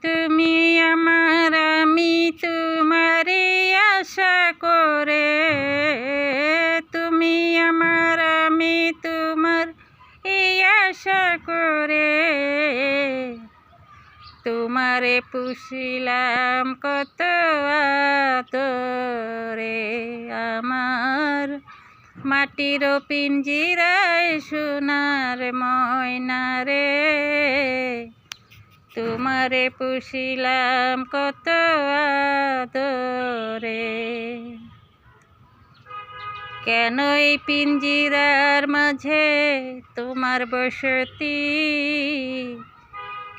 তুমি আমার আমি তোমারে আশা করে, তুমি আমার আমি তোমার এই আশা করে, তোমারে পুষিলাম কত আদরে। আমার মাটির পিঞ্জিরায় সোনার ময়না রে, তোমারে পুষিলাম কত আদরে। কেন এই পিঞ্জিরার মাঝে তোমার বসতি,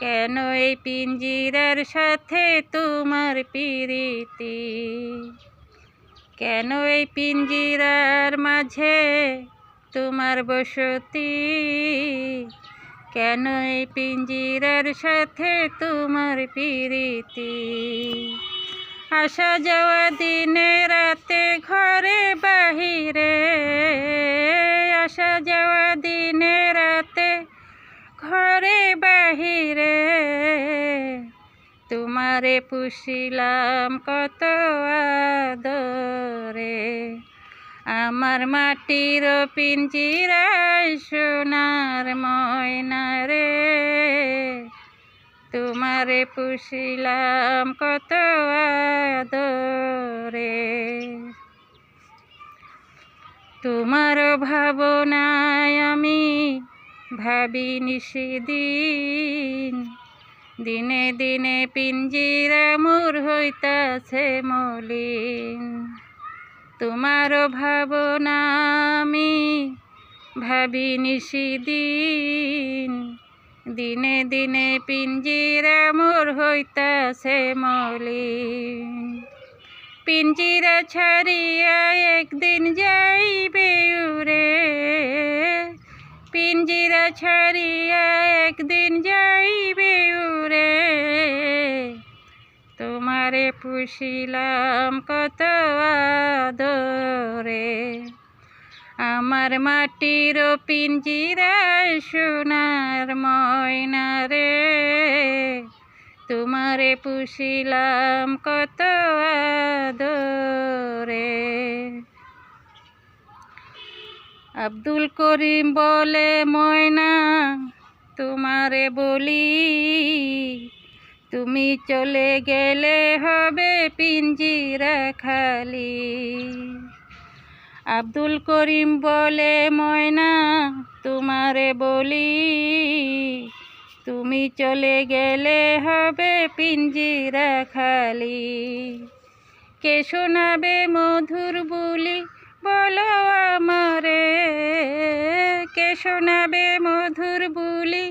কেন এই পিঞ্জিরার সাথে তোমার প্রীতি, কেন এই পিঞ্জিরার মাঝে তোমার বসতি, কেন এই পিঞ্জিরার সাথে তোমার প্রীতি। আসা যাওয়া দিনে রাতে ঘরে বাহিরে, আসা যাওয়া দিনে রাতে ঘরে বাহিরে, তোমারে পুষিলাম কত আদরে। আমার মাটির পিঞ্জিরায় সোনার ময়না রে, তোমারে পুষিলাম কত আদরে। তোমার ভাবনায় আমি ভাবি নিশিদিন, দিনে দিনে পিঞ্জিরা মোর হইতাছে মলিন। তোমার ভাবনা আমি ভাবি নিশিদিন, দিনে দিনে পিঞ্জিরা মোর হইতাছে মলিন। পিঞ্জিরা ছাড়িয়া একদিন যাইবে উড়ে, পিঞ্জিরা ছাড়িয়া একদিন যাইবে উড়ে, তোমারে পুষিলাম কত আদরে। আমার মাটির পিঞ্জিরায় সোনার ময়না রে, তোমারে পুষিলাম কত আদরে। আব্দুল করিম বলে ময়না তোমারে বলি, তুমি চলে গেলে হবে পিঞ্জিরা খালি। আব্দুল করিম বলে ময়না তোমারে বলি, তুমি চলে গেলে হবে পিঞ্জিরা খালি। কে শোনাবে মধুর বুলি বলো আমারে, কে শোনাবে মধুর বুলি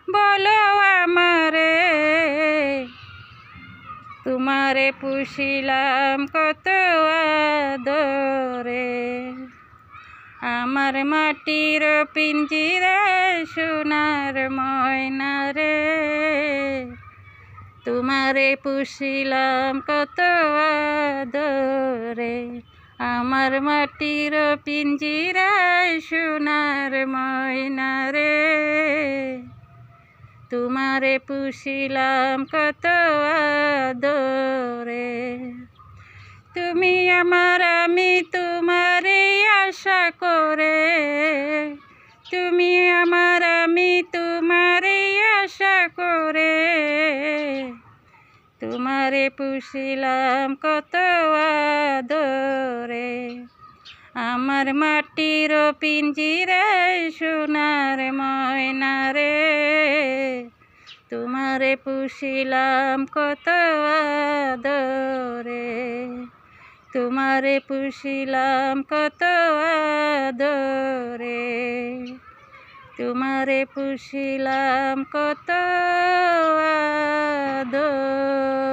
বলো আমারে, তোমারে পুষিলাম কত আদরে। আমার মাটির পিঞ্জিরায় সোনার ময়না রে, তোমারে পুষিলাম কত আদরে। আমার মাটির পিঞ্জিরায় সোনার ময়না রে, তোমারে পুষিলাম কত আদরে। তুমি আমার আমি তোমারে আশা করে, তুমি আমার আমি তোমারে আশা করে, তোমারে পুষিলাম কত আদরে। আমার মাটির পিঞ্জিরায় সোনার ময়না রে, তোমারে পুষিলাম কত আদরে, তোমারে পুষিলাম কত আদরে, তোমারে পুষিলাম কত আদরে।